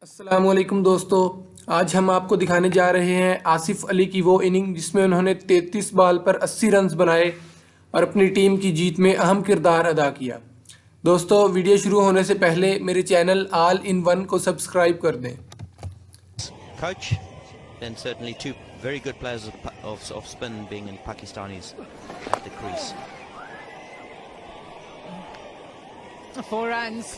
अस्सलामुअलैकुम दोस्तों, आज हम आपको दिखाने जा रहे हैं आसिफ अली की वो इनिंग जिसमें उन्होंने 33 बॉल पर 80 रन्स बनाए और अपनी टीम की जीत में अहम किरदार अदा किया। दोस्तों, वीडियो शुरू होने से पहले मेरे चैनल ऑल इन वन को सब्सक्राइब कर दें। Coach, then certainly two very good players of spin being in Pakistanis at the crease. 4 runs.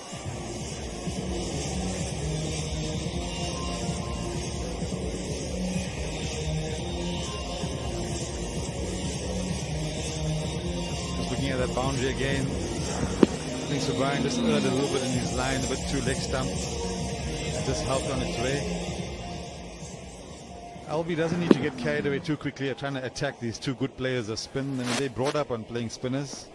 Looking at that boundary again. Thinks O'Brien just erred a little bit in his line, a bit too leg stump. Just helped on its way. Albie doesn't need to get carried away too quickly at trying to attack these two good players of spin. I mean, they brought up on playing spinners.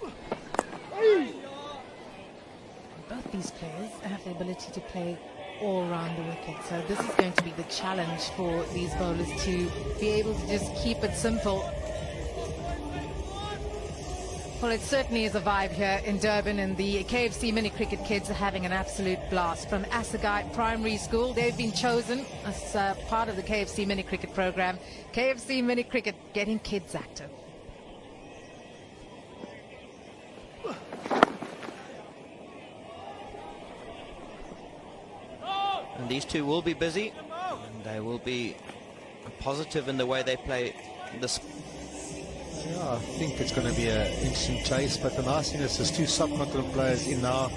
Both these players have the ability to play all around the wicket, so this is going to be the challenge for these bowlers to be able to just keep it simple. Well, it certainly is a vibe here in Durban, and the KFC Mini Cricket kids are having an absolute blast. From Asagite Primary School, they've been chosen as part of the KFC Mini Cricket program. KFC Mini Cricket, getting kids active. And these two will be busy, and they will be positive in the way they play this. Yeah, I think it's going to be an interesting chase, but the nice thing is there's two subcontinent players in now,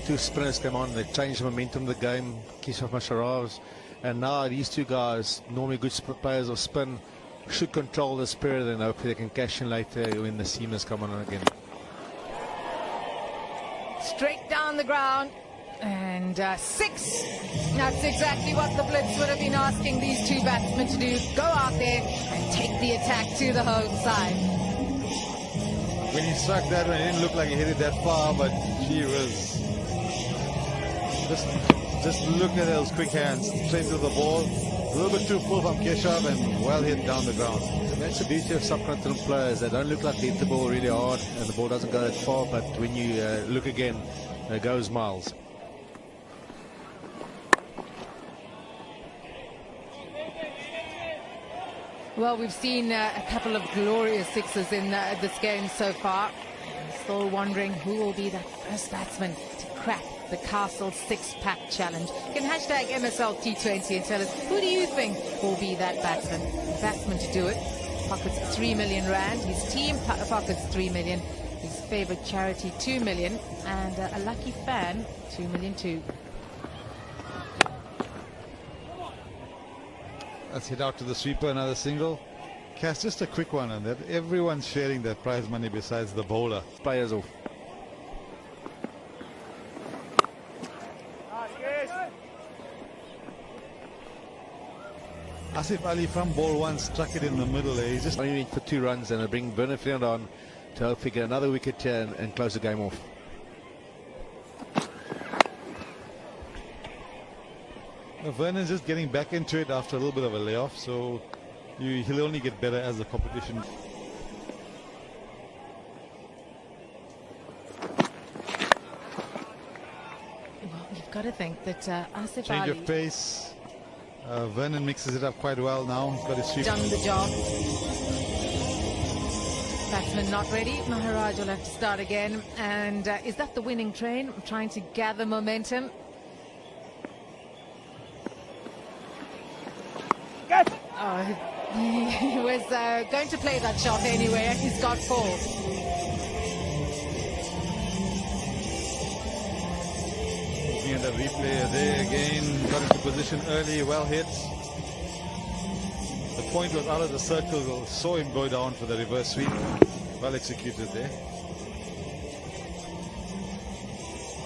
two spinners come on, they change the momentum of the game, Kishaf Masharavs, and now these two guys, normally good players of spin, should control the spirit, and hopefully they can cash in later when the seamers come on again. Straight down the ground, and 6. That's exactly what the Blitz would have been asking these two batsmen to do. Go out there and take the attack to the home side. When he struck that one, it didn't look like he hit it that far, but he was... Just look at those quick hands, straight to the ball. A little bit too full from Keshav and well hit down the ground. And that's the beauty of subcontinent players, they don't look like they hit the ball really hard, and the ball doesn't go that far, but when you look again, it goes miles. Well, we've seen a couple of glorious sixes in this game so far. I'm still wondering who will be that first batsman to crack the Castle 6-pack challenge. You can hashtag MSLT20 and tell us, who do you think will be that batsman to do it? Pockets 3 million rand. His team pockets 3 million. His favorite charity 2 million. And a lucky fan 2 million too. Let's hit out to the sweeper, another single. Cass, just a quick one on that. Everyone's sharing that prize money besides the bowler. Players off. Asif Ali from ball one struck it in the middle. He's just Only need for 2 runs, and bring Bernard on to hopefully get another wicket here and close the game off. Vernon's just getting back into it after a little bit of a layoff, so he'll only get better as the competition. Well, you've got to think that Asif Change Ali of pace. Vernon mixes it up quite well now. He's got his sweep. done the job. Batsman not ready. Maharaj will have to start again. And is that the winning train? Trying to gather momentum. Oh, he was going to play that shot anyway. He's got 4. Looking at the replay there again. Got into position early, well hit. The point was out of the circle. Saw him go down for the reverse sweep. Well executed there.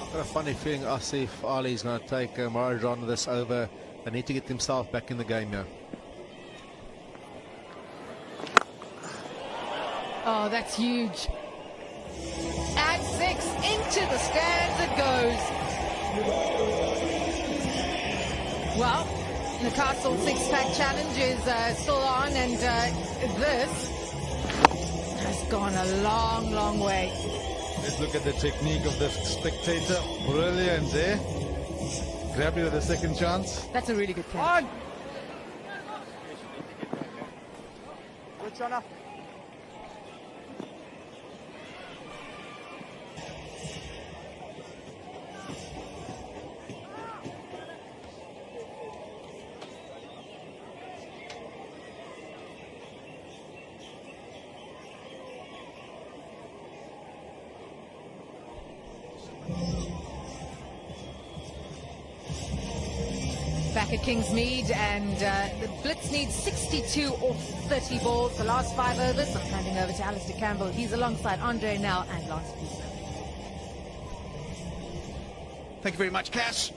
I've got a funny feeling Asif Ali is going to take Maharaj on this over. They need to get themselves back in the game now. Oh, that's huge. At 6, into the stands it goes. Well, the Castle 6-pack challenge is still on, and this has gone a long, long way. Let's look at the technique of the spectator. Brilliant there. happy with the second chance. That's a really good catch. Back at Kingsmead, and the Blitz needs 62 off 30 balls. The last 5 overs. I'm handing over to Alistair Campbell. He's alongside Andre now and Lance Peace. Thank you very much, Cass.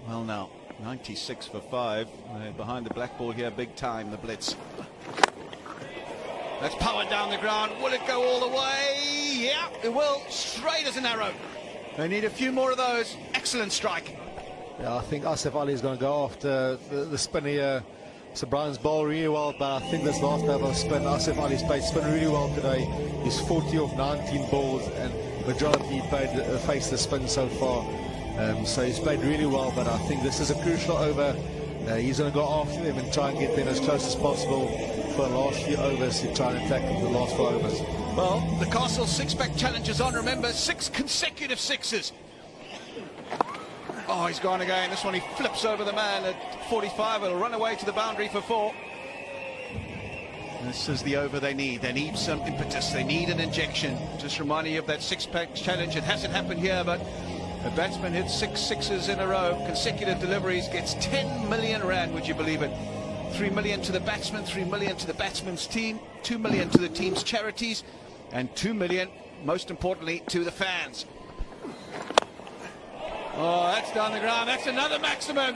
Well, now 96 for 5. Behind the black ball here, big time, the Blitz. That's powered down the ground. Will it go all the way? Yeah, it will. Straight as an arrow. They need a few more of those. Excellent strike. Yeah, I think Asif Ali is going to go after the spin here. So Brian's bowled really well, but I think this last over spin, Asif Ali's played spin really well today. He's 40 of 19 balls, and majority faced the spin so far. So he's played really well, but I think this is a crucial over. He's going to go after them and try and get them as close as possible for the last few overs to try and attack the last 4 overs. Well, the Castle six-pack challenge is on. Remember, 6 consecutive sixes. Oh, he's gone again. This one he flips over the man at 45. It'll run away to the boundary for 4. This is the over they need. They need some impetus. They need an injection. Just reminding you of that 6-pack challenge. It hasn't happened here, but a batsman hits 6 sixes in a row. Consecutive deliveries, gets 10 million rand, would you believe it? 3 million to the batsman, 3 million to the batsman's team, 2 million to the team's charities, and 2 million, most importantly, to the fans. Oh, that's down the ground. That's another maximum.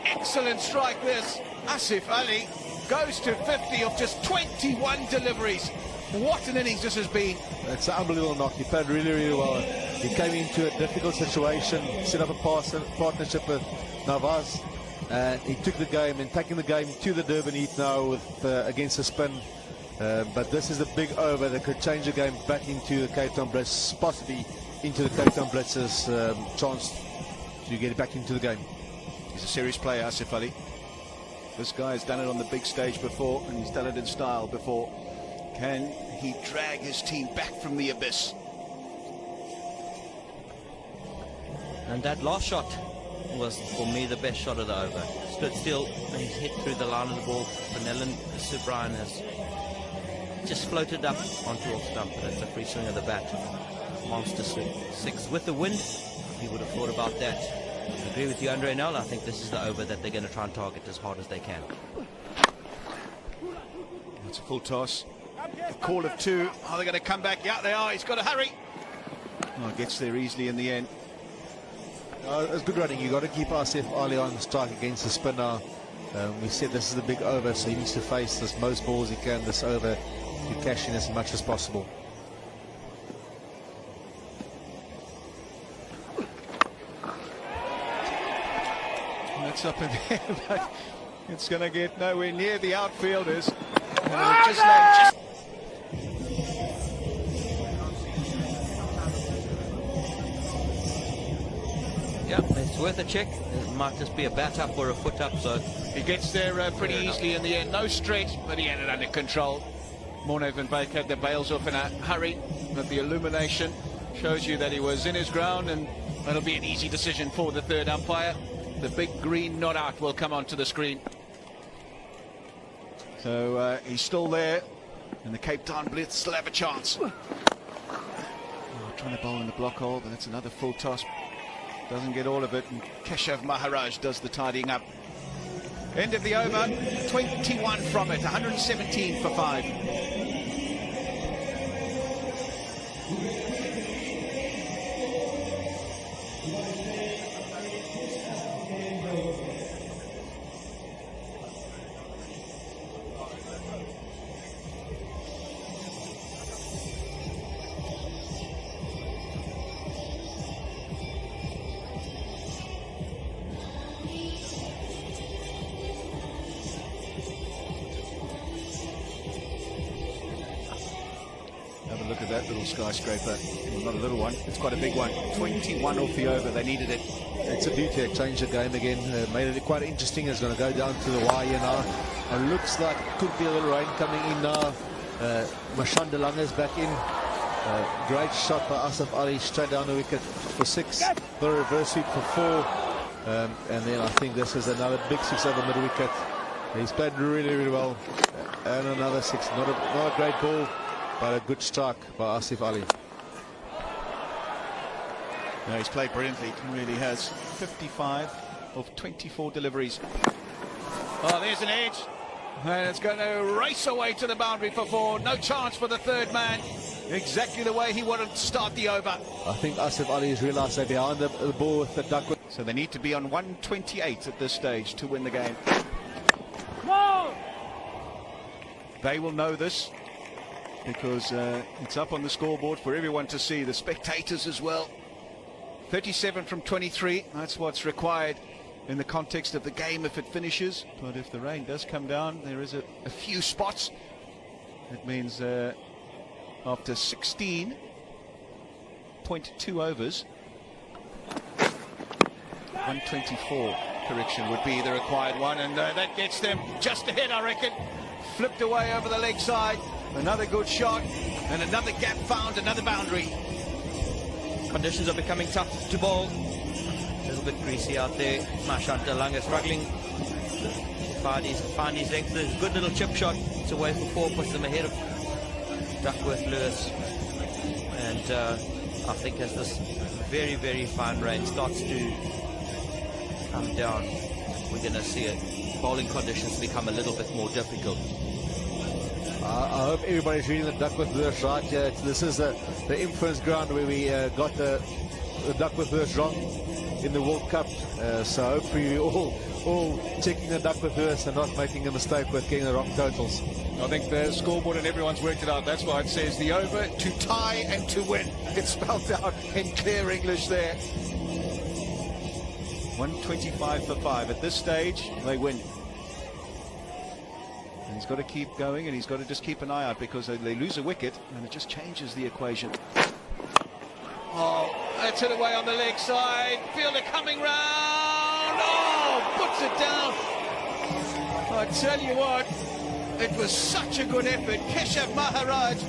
Excellent strike this. Asif Ali goes to 50 of just 21 deliveries. What an innings this has been. It's an unbelievable knock. He played really, really well. He came into a difficult situation, set up a partnership with Navaz, and he took the game and taking the game to the Durban Heat now with against the spin. But this is a big over that could change the game back into the Cape Town Blitz, possibly into the Cape Town Blitz's chance to get it back into the game. He's a serious player, Asif Ali. This guy has done it on the big stage before, and he's done it in style before. Can he drag his team back from the abyss? And that last shot was, for me, the best shot of the over. Stood still, and he's hit through the line of the ball. Vanellan Subrian has just floated up onto off stump, but it's a free swing of the bat. Monster swing. 6 with the wind. He would have thought about that. I agree with you, Andre Nell. I think this is the over that they're going to try and target as hard as they can. That's a full toss. A call of 2. Are they going to come back? Yeah, they are. He's got to hurry. Oh, gets there easily in the end. It's good running. You've got to keep Asif Ali on the strike against the spinner. We said this is a big over, so he needs to face this most balls he can this over to cash in as much as possible. That's up in there, but it's going to get nowhere near the outfielders. Just Yeah, it's worth a check. It might just be a bat up or a foot up, so he gets there pretty easily in the end. No stretch, but he had it under control. Mornev and Baker had their bails off in a hurry, but the illumination shows you that he was in his ground, and that'll be an easy decision for the third umpire. The big green not out will come onto the screen. So he's still there, and the Cape Town Blitz still have a chance. Oh, trying to bowl in the block hole, but that's another full toss. Doesn't get all of it, and Keshav Maharaj does the tidying up. End of the over, 21 from it, 117 for 5. Have a look at that little skyscraper. not a little one, it's quite a big one. 21 off the over, they needed it. It's a beauty. It changed the game again. Made it quite interesting. It's going to go down to the wire here now. And looks like it could be a little rain coming in now. Mashan Delanga's back in. Great shot by Asif Ali straight down the wicket for 6. The reverse sweep for 4. And then I think this is another big 6 over mid wicket. He's played really, really well. And another 6. Not a great ball, but a good strike by Asif Ali. No, he's played brilliantly, he really has. 55 of 24 deliveries. Oh, there's an edge. And it's going to race away to the boundary for 4. No chance for the third man. Exactly the way he wanted to start the over. I think Asif Ali has realised they're behind the ball with the duck. So they need to be on 128 at this stage to win the game. They will know this because it's up on the scoreboard for everyone to see, the spectators as well. 37 from 23, that's what's required in the context of the game if it finishes. But if the rain does come down, there is a few spots. It means after 16.2 overs, 124 correction would be the required one, and that gets them just ahead, I reckon. Flipped away over the leg side, another good shot, and another gap found, another boundary. Conditions are becoming tough to bowl. A little bit greasy out there. Mashan Delanga struggling to find his length. There's a good little chip shot. It's away for 4, puts them ahead of Duckworth Lewis. And I think as this very, very fine rain starts to come down, we're going to see it. Bowling conditions become a little bit more difficult. I hope everybody's reading the Duckworth Lewis right. This is the influence ground where we got the Duckworth Lewis wrong in the World Cup. So hopefully you're all checking the Duckworth Lewis and not making a mistake with getting the wrong totals. I think the scoreboard and everyone's worked it out. That's why it says the over to tie and to win. It's spelled out in clear English there. 125 for 5. At this stage, they win. And he's got to keep going, and he's got to just keep an eye out because they lose a wicket and it just changes the equation. Oh, that's hit away on the leg side. Fielder coming round. Oh, puts it down. I tell you what, it was such a good effort. Keshav Maharaj,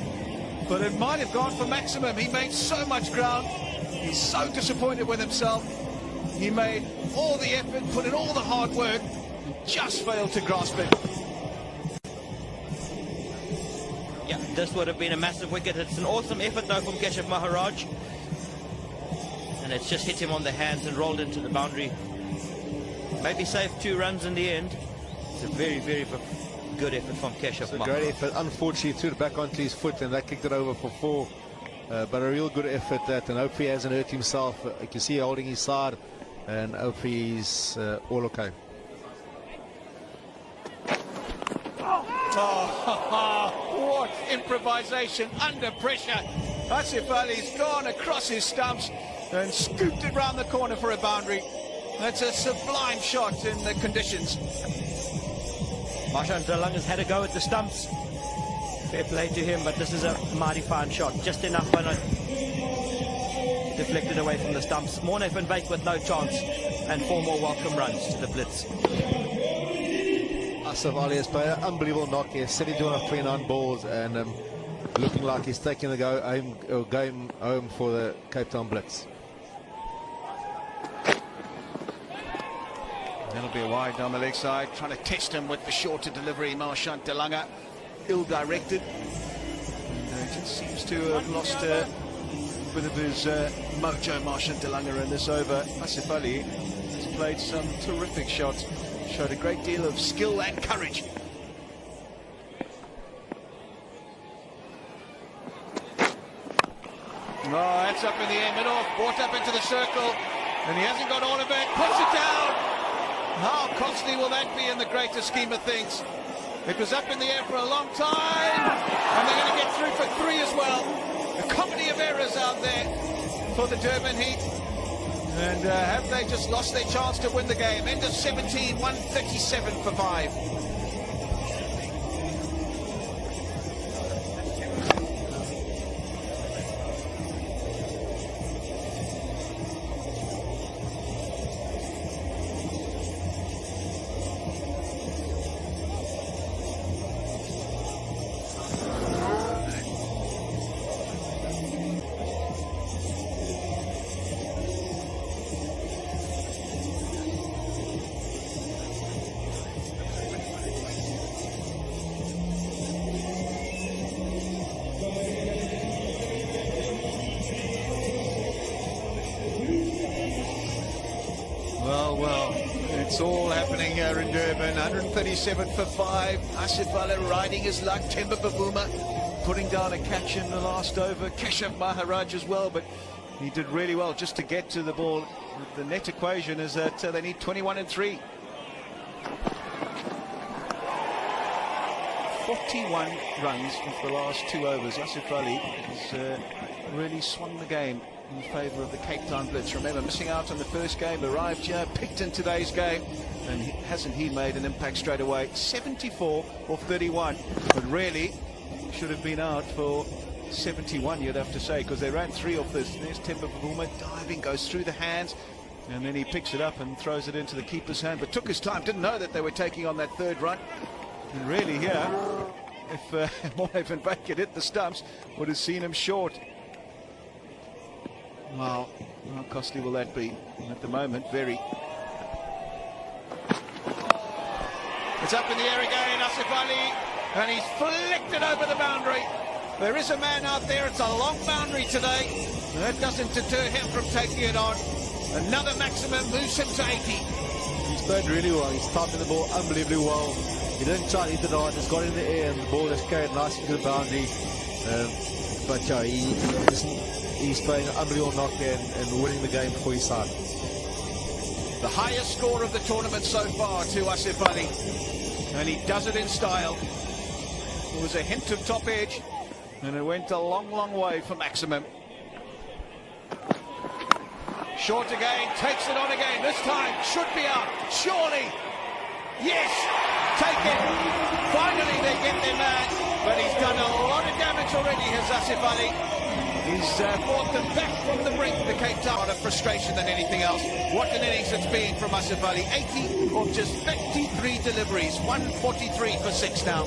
but it might have gone for maximum. He made so much ground. He's so disappointed with himself. He made all the effort, put in all the hard work, and just failed to grasp it. Yeah, this would have been a massive wicket. It's an awesome effort though from Keshav Maharaj. And it's just hit him on the hands and rolled into the boundary. Maybe saved 2 runs in the end. It's a very, very good effort from Keshav Maharaj. Great effort. Unfortunately, he threw it back onto his foot and that kicked it over for 4. But a real good effort that, and hopefully he hasn't hurt himself. You can see holding his side, and hopefully he's all okay. Oh, what improvisation under pressure. Asif Ali's gone across his stumps and scooped it round the corner for a boundary. That's a sublime shot in the conditions. Mashan Delanga's had a go at the stumps. Fair play to him, but this is a mighty fine shot. Just enough when it deflected away from the stumps. Morne van Wyk with no chance, and 4 more welcome runs to the Blitz. Asif Ali has played an unbelievable knock here, 72 on 29 balls, and looking like he's taking the game home for the Cape Town Blitz. That'll be a wide down the leg side, trying to test him with the shorter delivery. Mashan Delanga, ill-directed. And just seems to have lost a bit of his mojo, Mashan Delanga, in this over. Asif Ali has played some terrific shots, showed a great deal of skill and courage. Oh, that's up in the air, middle, brought up into the circle, and he hasn't got all of it, puts it down. How costly will that be in the greater scheme of things? It was up in the air for a long time, and they're going to get through for 3 as well. A comedy of errors out there for the Durban Heat. And have they just lost their chance to win the game? End of 17, 137 for 5. Well, it's all happening here in Durban. 137 for 5. Asif Ali riding his luck. Temba Bavuma putting down a catch in the last over. Keshav Maharaj as well, but he did really well just to get to the ball. The net equation is that they need 21 and 3. 41 runs with the last 2 overs. Asif Ali has really swung the game in favour of the Cape Town Blitz. Remember, missing out on the first game, arrived here, picked in today's game, and hasn't he made an impact straight away? 74 off 31, but really should have been out for 71, you'd have to say, because they ran 3 off this. There's Temba Bavuma diving, goes through the hands, and then he picks it up and throws it into the keeper's hand, but took his time, didn't know that they were taking on that 3rd run. And really here, if Mohamed Van Wyk had hit the stumps, would have seen him short. Wow, how costly will that be? At the moment, very. It's up in the air again, Asif Ali, and he's flicked it over the boundary. There is a man out there, it's a long boundary today. That doesn't deter him from taking it on. Another maximum moves him to 80. He's played really well. He's targeted the ball unbelievably well. He didn't try to hit it hard, just got in the air and the ball has carried nicely to the boundary. But yeah, he's playing an unbelievable knock there and winning the game for his side. The highest score of the tournament so far to Asif Ali, and he does it in style. There was a hint of top edge, and it went a long, long way for maximum. Short again, takes it on again. This time should be out, surely. Yes, take it. Finally they get their man, but he's done a lot of damage already, has Asif Ali. He's brought them back from the brink, the Cape Town, of frustration than anything else. What an innings it's been from Asif Ali. 80 of just 53 deliveries, 143 for 6 now.